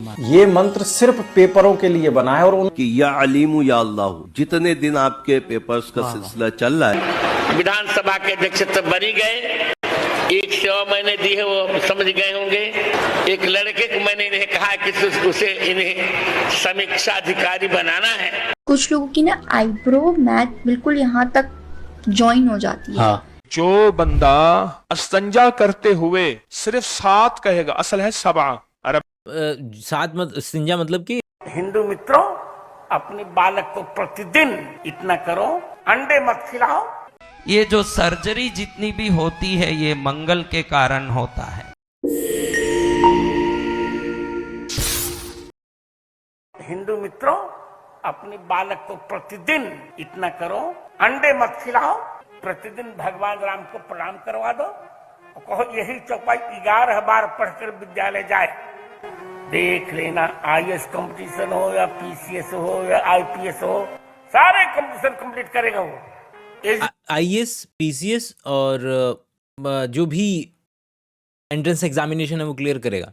फरमाए। ये मंत्र सिर्फ पेपरों के लिए बना है और कि या अलीमु या अल्लाह, जितने दिन आपके पेपर्स का सिलसिला चल रहा है। विधानसभा के अध्यक्ष तो बनी गए, 1 सेवा मैंने दी है वो समझ गए होंगे। एक लड़के को मैंने इन्हें कहा कि उसे इन्हें समीक्षा अधिकारी बनाना है। कुछ लोगों की ना आईब्रो मैथ बिल्कुल यहाँ तक ज्वाइन हो जाती है। हाँ। जो बंदा अस्तंजा करते हुए सिर्फ 7 कहेगा, असल है 7 अरब 7 इस्तिंजा मतलब कि हिंदू मित्रों, अपने बालक को प्रतिदिन इतना करो, अंडे मत खिलाओ। ये जो सर्जरी जितनी भी होती है ये मंगल के कारण होता है। हिंदू मित्रों, अपने बालक को प्रतिदिन इतना करो, अंडे मत खिलाओ, प्रतिदिन भगवान राम को प्रणाम करवा दो और कहो यही चौपाई 11 बार पढ़कर विद्यालय जाए। देख लेना, IAS कंपटीशन हो या PCS हो या IPS हो, सारे कंपटीशन कंप्लीट करेगा वो। IAS, PCS और जो भी एंट्रेंस एग्जामिनेशन है वो क्लियर करेगा।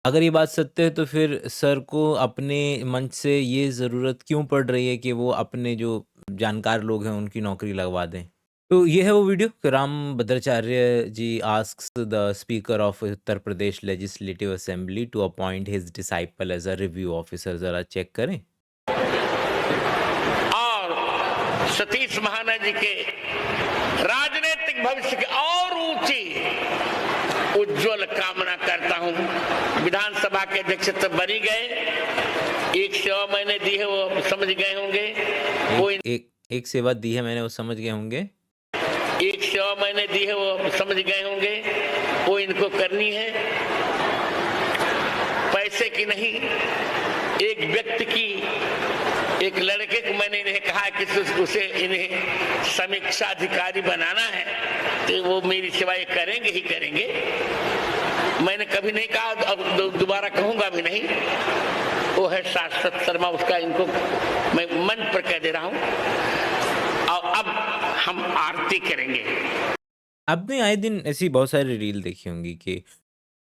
अगर ये बात सत्य है तो फिर सर को अपने मंच से ये ज़रूरत क्यों पड़ रही है कि वो अपने जो जानकार लोग हैं उनकी नौकरी लगवा दें। तो ये है वो वीडियो कि Rambhadracharya ji asks the speaker of Uttar Pradesh legislative assembly to appoint his disciple as a review officer. ज़रा चेक करें। सतीश महाना जी के राजनीतिक भविष्य की और ऊंची उज्जवल कामना करता हूं। विधानसभा के अध्यक्ष तो बनी गए, 1 सेवा मैंने दी है वो समझ गए होंगे। वो एक सेवा दी है मैंने वो समझ गए होंगे। 1 सेवा मैंने दी है वो समझ गए होंगे, वो इनको करनी है, पैसे की नहीं। एक व्यक्ति की, एक लड़के को मैंने इन्हें कहा कि उसे इन्हें समीक्षा अधिकारी बनाना है, तो वो मेरी सेवा ये करेंगे ही करेंगे। मैंने कभी नहीं कहा, अब दोबारा कहूंगा भी नहीं। वो है शाश्वत शर्मा, उसका इनको मैं मंच पर कह दे रहा हूं। और अब हम आरती करेंगे। आपने आए दिन ऐसी बहुत सारी रील देखी होंगी कि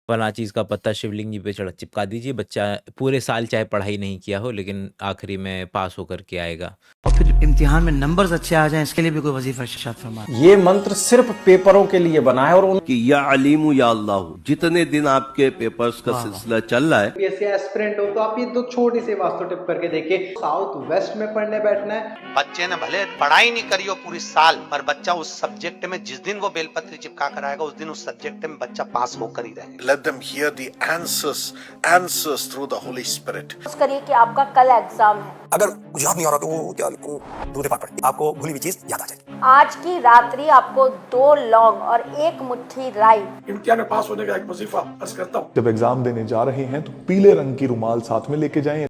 फला चीज़ का पत्ता शिवलिंग जी पे चिपका दीजिए, बच्चा पूरे साल चाहे पढ़ाई नहीं किया हो लेकिन आखिरी में पास होकर के आएगा। और फिर इम्तिहान में नंबर्स अच्छे आ जाएं, इसके लिए भी कोई वजीफा इरशाद फरमाए। ये मंत्र सिर्फ पेपरों के लिए बना है और कि या अलीमु या अल्लाह, जितने दिन आपके पेपर्स का सिलसिला चल रहा है। बीएससी एस्पिरेंट हो तो आप ये 2 छोटी सी वास्तु टिप करके देखिए। साउथ वेस्ट में पढ़ने बैठना है। बच्चे ने भले पढ़ाई नहीं करी हो पूरी साल, पर बच्चा उस सब्जेक्ट में जिस दिन वो बेलपत्री चिपका कर आएगा उस दिन उस सब्जेक्ट में बच्चा पास होकर ही रहेगा। Let them hear the answers through the Holy Spirit. करिए कि आपका कल एग्जाम है, अगर कुछ याद नहीं आ रहा तो वो क्या लिखूं, दूसरे पाठ पढ़िए, आपको भूली हुई चीज याद आ जाएगी। आज की रात्रि आपको 2 लौंग और 1 मुट्ठी राई। इम्तिहान में पास होने का एक वजीफा अर्ज करता हूँ। जब एग्जाम देने जा रहे हैं तो पीले रंग की रुमाल साथ में लेके जाएं।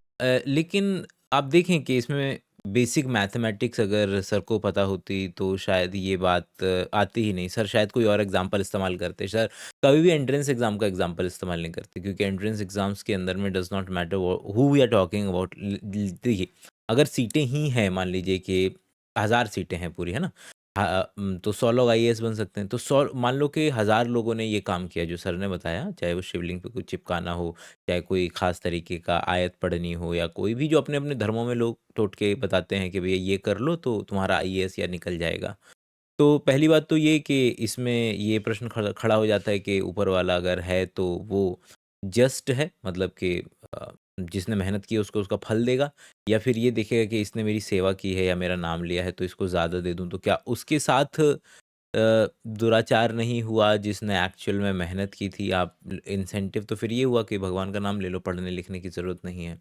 लेकिन आप देखें कि इसमें बेसिक मैथमेटिक्स अगर सर को पता होती तो शायद ये बात आती ही नहीं। सर शायद कोई और एग्जांपल इस्तेमाल करते। सर कभी भी एंट्रेंस एग्जाम का एग्जांपल इस्तेमाल नहीं करते, क्योंकि एंट्रेंस एग्जाम्स के अंदर में does not matter who we are talking about. देखिए, अगर सीटें ही हैं, मान लीजिए कि 1000 सीटें हैं पूरी, है ना, तो 100 लोग IAS बन सकते हैं। तो 100 मान लो कि 1000 लोगों ने ये काम किया जो सर ने बताया, चाहे वो शिवलिंग पे कुछ चिपकाना हो, चाहे कोई खास तरीके का आयत पढ़नी हो, या कोई भी जो अपने अपने धर्मों में लोग टोटके बताते हैं कि भैया ये कर लो तो तुम्हारा IAS या निकल जाएगा। तो पहली बात तो ये कि इसमें ये प्रश्न खड़ा हो जाता है कि ऊपर वाला अगर है तो वो जस्ट है, मतलब कि जिसने मेहनत की है उसको उसका फल देगा, या फिर ये देखेगा कि इसने मेरी सेवा की है या मेरा नाम लिया है तो इसको ज़्यादा दे दूं। तो क्या उसके साथ दुराचार नहीं हुआ जिसने एक्चुअल में मेहनत की थी? आप इंसेंटिव तो फिर ये हुआ कि भगवान का नाम ले लो, पढ़ने लिखने की ज़रूरत नहीं है।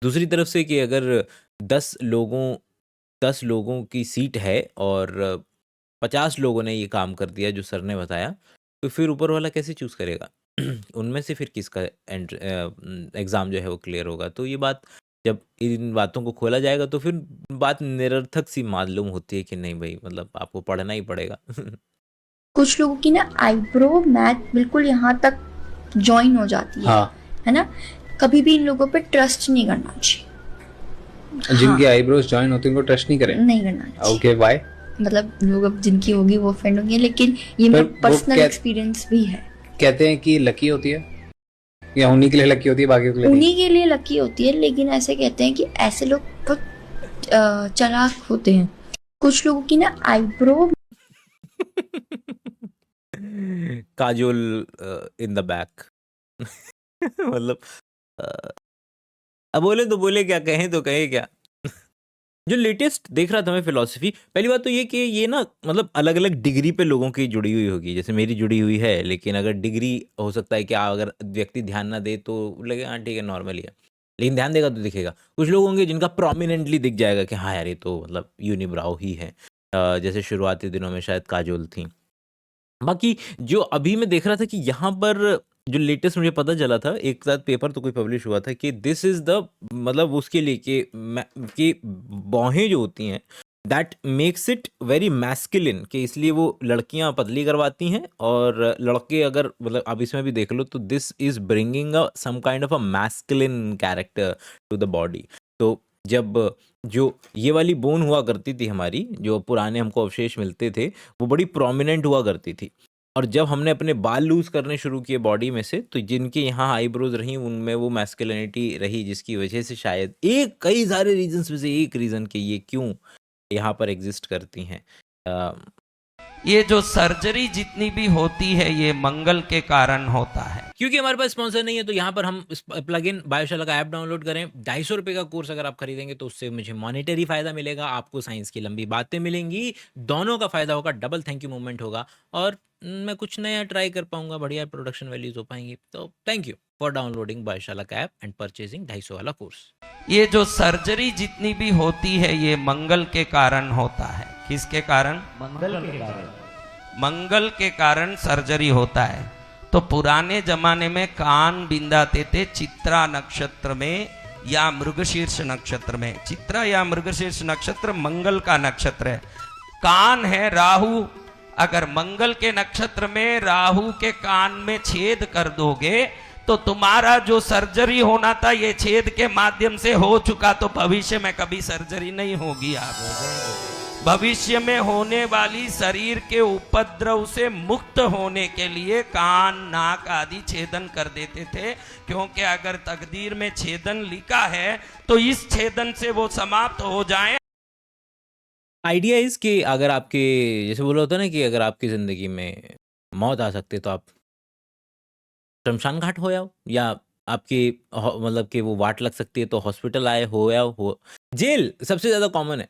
दूसरी तरफ से कि अगर 10 लोगों की सीट है और 50 लोगों ने ये काम कर दिया जो सर ने बताया, तो फिर ऊपर वाला कैसे चूज़ करेगा? उनमें से फिर किसका एग्ज़ाम जो है वो क्लियर होगा? तो ये बात, जब इन बातों को खोला जाएगा तो फिर बात निरर्थक सी मालूम होती है कि नहीं भाई, मतलब आपको पढ़ना ही पड़ेगा। कुछ लोगों की ना आईब्रो मैथ बिल्कुल यहाँ तक ज्वाइन हो जाती है। हाँ। है ना, कभी भी इन लोगों पे ट्रस्ट नहीं करना चाहिए। जिनकी आईब्रोज ज्वाइन होती है उनको ट्रस्ट नहीं करें, नहीं करना चाहिए। Okay, why? मतलब लोग अब जिनकी होगी वो ऑफेंड होंगे, लेकिन ये मेरा पर्सनल एक्सपीरियंस भी है। कहते हैं कि लकी होती है, या उन्हीं के लिए लकी होती है, बाकी के लिए नहीं? उन्हीं के लिए लकी होती है, लेकिन ऐसे कहते हैं कि ऐसे लोग बहुत चालाक होते हैं। कुछ लोगों की ना eyebrow Kajol in the back. मतलब अब बोले तो बोले क्या, कहें तो कहें क्या। जो लेटेस्ट देख रहा था मैं फिलॉसफी, पहली बात तो ये कि ये ना मतलब अलग अलग डिग्री पे लोगों की जुड़ी हुई होगी, जैसे मेरी जुड़ी हुई है, लेकिन अगर डिग्री हो सकता है कि अगर व्यक्ति ध्यान ना दे तो लगे हाँ ठीक है नॉर्मल ही है, लेकिन ध्यान देगा तो दिखेगा। कुछ लोग होंगे जिनका प्रोमिनेंटली दिख जाएगा कि हाँ यार ये तो मतलब यूनिब्राउ ही है, जैसे शुरुआती दिनों में शायद काजोल थी। बाकी जो अभी मैं देख रहा था कि यहाँ पर जो लेटेस्ट मुझे पता चला था, एक साथ पेपर तो कोई पब्लिश हुआ था कि दिस इज द मतलब उसके लिए कि बौहें जो होती हैं that makes it very masculine, कि इसलिए वो लड़कियां पतली करवाती हैं और लड़के अगर मतलब आप इसमें भी देख लो तो this is bringing a some kind of a masculine character to the body. तो जब जो ये वाली बोन हुआ करती थी हमारी, जो पुराने हमको अवशेष मिलते थे, वो बड़ी प्रोमिनेंट हुआ करती थी, और जब हमने अपने बाल लूज करने शुरू किए बॉडी में से, तो जिनके यहाँ आईब्रोज रही उनमें वो मैस्कुलिनिटी रही, जिसकी वजह से शायद एक कई सारे रीजंस में से एक रीजन कि ये क्यों यहाँ पर एग्जिस्ट करती हैं। ये जो सर्जरी जितनी भी होती है ये मंगल के कारण होता है। क्योंकि हमारे पास स्पॉन्सर नहीं है तो यहाँ पर हम प्लग इन बायोशाला का ऐप डाउनलोड करें। 250 रुपये का कोर्स अगर आप खरीदेंगे तो उससे मुझे मॉनेटरी फायदा मिलेगा, आपको साइंस की लंबी बातें मिलेंगी, दोनों का फायदा होगा, डबल थैंक यू मूवमेंट होगा, और मैं कुछ नया ट्राई कर पाऊंगा, बढ़िया प्रोडक्शन वैल्यूज हो पाएंगी। तो थैंक यू फॉर डाउनलोडिंग बायोशाला का ऐप एंड परचेजिंग 250 वाला कोर्स। ये जो सर्जरी जितनी भी होती है ये मंगल के कारण होता है। किसके कारण? मंगल के कारण। मंगल के कारण सर्जरी होता है। तो पुराने जमाने में कान बिंदाते थे चित्रा नक्षत्र में या मृगशीर्ष नक्षत्र में। चित्रा या मृगशीर्ष नक्षत्र मंगल का नक्षत्र है। कान है राहु, अगर मंगल के नक्षत्र में राहु के कान में छेद कर दोगे तो तुम्हारा जो सर्जरी होना था ये छेद के माध्यम से हो चुका, तो भविष्य में कभी सर्जरी नहीं होगी। आप भविष्य में होने वाली शरीर के उपद्रव से मुक्त होने के लिए कान नाक आदि छेदन कर देते थे, क्योंकि अगर तकदीर में छेदन लिखा है तो इस छेदन से वो समाप्त हो जाए। आइडिया इज कि अगर आपके जैसे बोला होता है ना कि अगर आपकी जिंदगी में मौत आ सकती है तो आप शमशान घाट हो आओ, या आपकी मतलब कि वो वाट लग सकती है तो हॉस्पिटल आए हो या हो। जेल सबसे ज्यादा कॉमन है।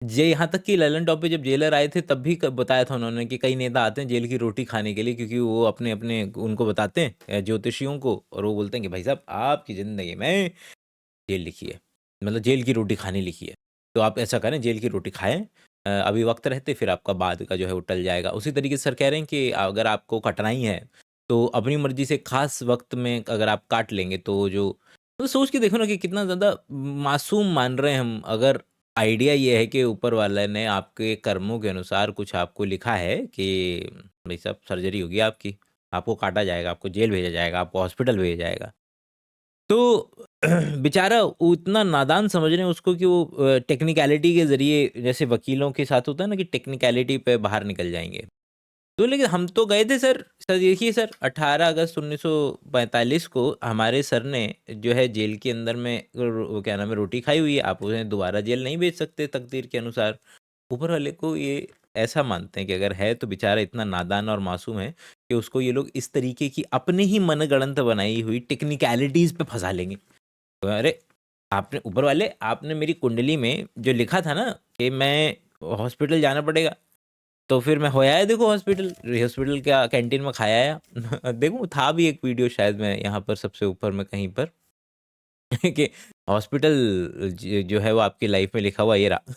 यहाँ तक कि ललन टॉप पे जब जेलर आए थे तब भी बताया था उन्होंने कि कई नेता आते हैं जेल की रोटी खाने के लिए, क्योंकि वो अपने अपने उनको बताते हैं ज्योतिषियों को, और वो बोलते हैं कि भाई साहब आपकी ज़िंदगी में जेल लिखी है, मतलब जेल की रोटी खानी लिखी है, तो आप ऐसा करें जेल की रोटी खाएं अभी वक्त रहते, फिर आपका बाद का जो है वो टल जाएगा। उसी तरीके से सर कह रहे हैं कि अगर आपको कटनाई है तो अपनी मर्जी से खास वक्त में अगर आप काट लेंगे तो जो तो सोच के देखो ना कि कितना ज़्यादा मासूम मान रहे हैं हम। अगर आइडिया ये है कि ऊपर वाले ने आपके कर्मों के अनुसार कुछ आपको लिखा है कि भाई साहब सर्जरी होगी आपकी, आपको काटा जाएगा, आपको जेल भेजा जाएगा, आपको हॉस्पिटल भेजा जाएगा, तो बेचारा उतना नादान समझ रहे हैं उसको कि वो टेक्निकलिटी के ज़रिए, जैसे वकीलों के साथ होता है ना कि टेक्निकलिटी पे बाहर निकल जाएंगे। तो लेकिन हम तो गए थे सर देखिए सर 18 अगस्त 1945 को हमारे सर ने जो है जेल के अंदर में क्या नाम है रोटी खाई हुई है, आप उन्हें दोबारा जेल नहीं भेज सकते तकदीर के अनुसार। ऊपर वाले को ये ऐसा मानते हैं कि अगर है तो बेचारा इतना नादान और मासूम है कि उसको ये लोग इस तरीके की अपने ही मनगढ़ंत बनाई हुई टेक्निकलिटीज़ पे फंसा लेंगे। तो अरे आपने ऊपर वाले आपने मेरी कुंडली में जो लिखा था ना कि मैं हॉस्पिटल जाना पड़ेगा, तो फिर मैं होया है देखो हॉस्पिटल क्या कैंटीन में खाया है देखो था भी एक वीडियो शायद मैं यहाँ पर सबसे ऊपर में कहीं पर कि हॉस्पिटल जो है वो आपकी लाइफ में लिखा हुआ ये रहा।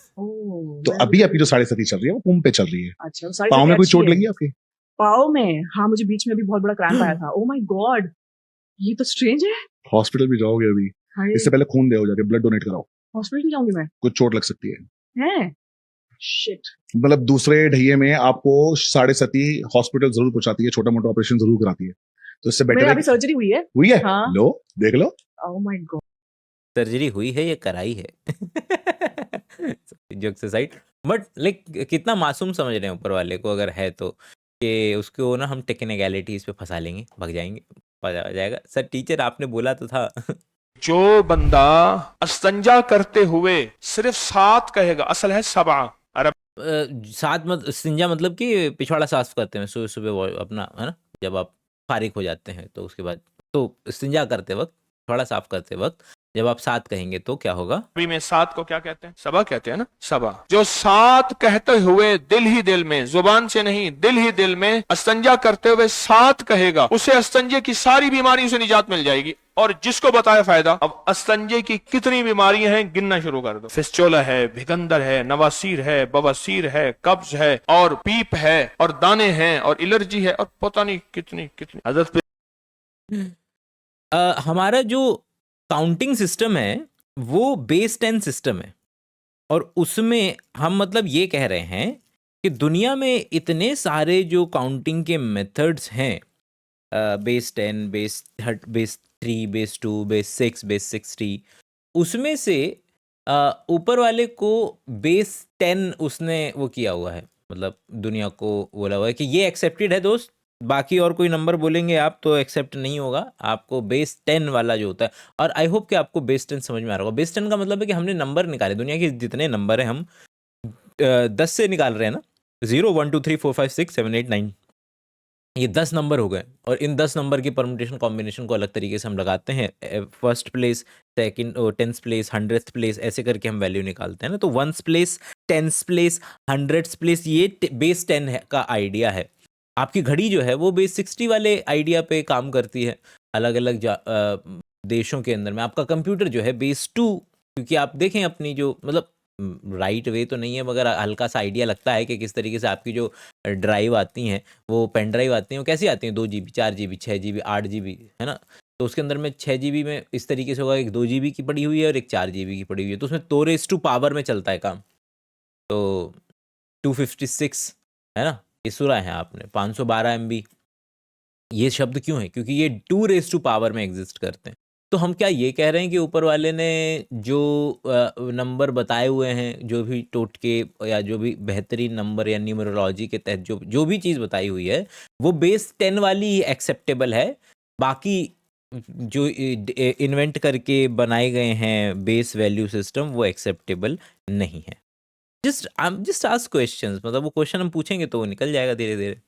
तो अभी आपकी जो 7.5 चल रही है वो पुम पे चल रही है। अच्छा, पाँव में कोई चोट लगी आपके? पाँव में? हाँ, मुझे बीच में भी बहुत बड़ा क्रैम्प आया था। ओह माय गॉड, ये तो स्ट्रेंज है। हॉस्पिटल भी जाओगे अभी? इससे पहले खून दे जाके ब्लड डोनेट कराओ। हॉस्पिटल जाऊंगी मैं? कुछ चोट लग सकती है। शिट। मतलब दूसरे ढैये में आपको 7.5 हॉस्पिटल जरूर पहुंचाती है, छोटा मोटा ऑपरेशन जरूर कराती है, तो इससे बेटर है। अभी सर्जरी हुई है? हाँ। लो देख लो। ओह माय गॉड, सर्जरी हुई है या कराई है जोक से साइड, बट लाइक कितना मासूम समझ रहे हैं ऊपर वाले को, अगर है तो कि उसको ना हम टेक्निकलिटीज पे फंसा लेंगे, भाग जाएंगे। पता जाएगा। सर टीचर आपने बोला तो था। जो बंदा अस्तंजा करते हुए सिर्फ 7 कहेगा, असल है 7 अरब। साथ मत इस्तिंजा मतलब कि पिछवाड़ा साफ करते हैं सुबह सुबह, वो अपना है ना, जब आप फारिग हो जाते हैं तो उसके बाद, तो इस्तिंजा करते वक्त, पिछवाड़ा साफ करते वक्त जब आप 7 कहेंगे तो क्या होगा? अभी में 7 को क्या कहते हैं? सबा कहते हैं ना, सबा। जो 7 कहते हुए दिल ही दिल में, जुबान से नहीं दिल ही दिल में अस्तंजा करते हुए 7 कहेगा, उसे अस्तंजे की सारी बीमारियों से निजात मिल जाएगी। और जिसको बताया फायदा, अब अस्तंजे की कितनी बीमारियां हैं गिनना शुरू कर दो। फिस्टोला है, भिगंदर है, नवासीर है, बवासीर है, कब्ज है, और पीप है, और दाने हैं, और एलर्जी है, और पता नहीं कितनी कितनी। हजरत हमारा जो काउंटिंग सिस्टम है वो बेस 10 सिस्टम है, और उसमें हम मतलब ये कह रहे हैं कि दुनिया में इतने सारे जो काउंटिंग के मेथड्स हैं, base 10, base 3, base 2, base 6, base 60, उसमें से ऊपर वाले को बेस 10 उसने वो किया हुआ है, मतलब दुनिया को बोला हुआ है कि ये एक्सेप्टेड है दोस्त, बाकी और कोई नंबर बोलेंगे आप तो एक्सेप्ट नहीं होगा, आपको बेस 10 वाला जो होता है। और आई होप कि आपको बेस 10 समझ में आ रहा होगा। बेस 10 का मतलब है कि हमने नंबर निकाले, दुनिया के जितने नंबर हैं हम 10 से निकाल रहे हैं ना, 0 1 2 3 4 5 6 7 8 9, ये 10 नंबर हो गए, और इन 10 नंबर की परम्यूटेशन कॉम्बिनेशन को अलग तरीके से हम लगाते हैं। First place, second, 10th place, 100th place, ऐसे करके हम वैल्यू निकालते हैं ना। तो 1st place, 10th place, 100th place, ये बेस 10 का आइडिया है। आपकी घड़ी जो है वो बेस 60 वाले आइडिया पे काम करती है अलग अलग देशों के अंदर में। आपका कंप्यूटर जो है बेस 2, क्योंकि आप देखें अपनी जो मतलब राइट वे तो नहीं है, मगर हल्का सा आइडिया लगता है कि किस तरीके से आपकी जो ड्राइव आती हैं, वो पेन ड्राइव आती हैं, वो कैसी आती हैं, 2 GB, 4 GB, 6 GB, 8 GB, है ना। तो उसके अंदर में 6 GB में इस तरीके से होगा, एक 2 GB की पड़ी हुई है और एक 4 GB की पड़ी हुई है, तो उसमें 2 पावर में चलता है काम। तो 256 है ना, ये सुना है आपने, 512 MB। ये शब्द क्यों है? क्योंकि ये 2 पावर में एग्जिस्ट करते हैं। तो हम क्या ये कह रहे हैं कि ऊपर वाले ने जो नंबर बताए हुए हैं, जो भी टोटके या जो भी बेहतरीन नंबर या न्यूमरोलॉजी के तहत जो भी चीज़ बताई हुई है, वो बेस 10 वाली ही एक्सेप्टेबल है। बाकी जो इन्वेंट करके बनाए गए हैं बेस वैल्यू सिस्टम, वो एक्सेप्टेबल नहीं है। जस्ट आस्क क्वेश्चंस, मतलब वो क्वेश्चन हम पूछेंगे तो वो निकल जाएगा धीरे धीरे।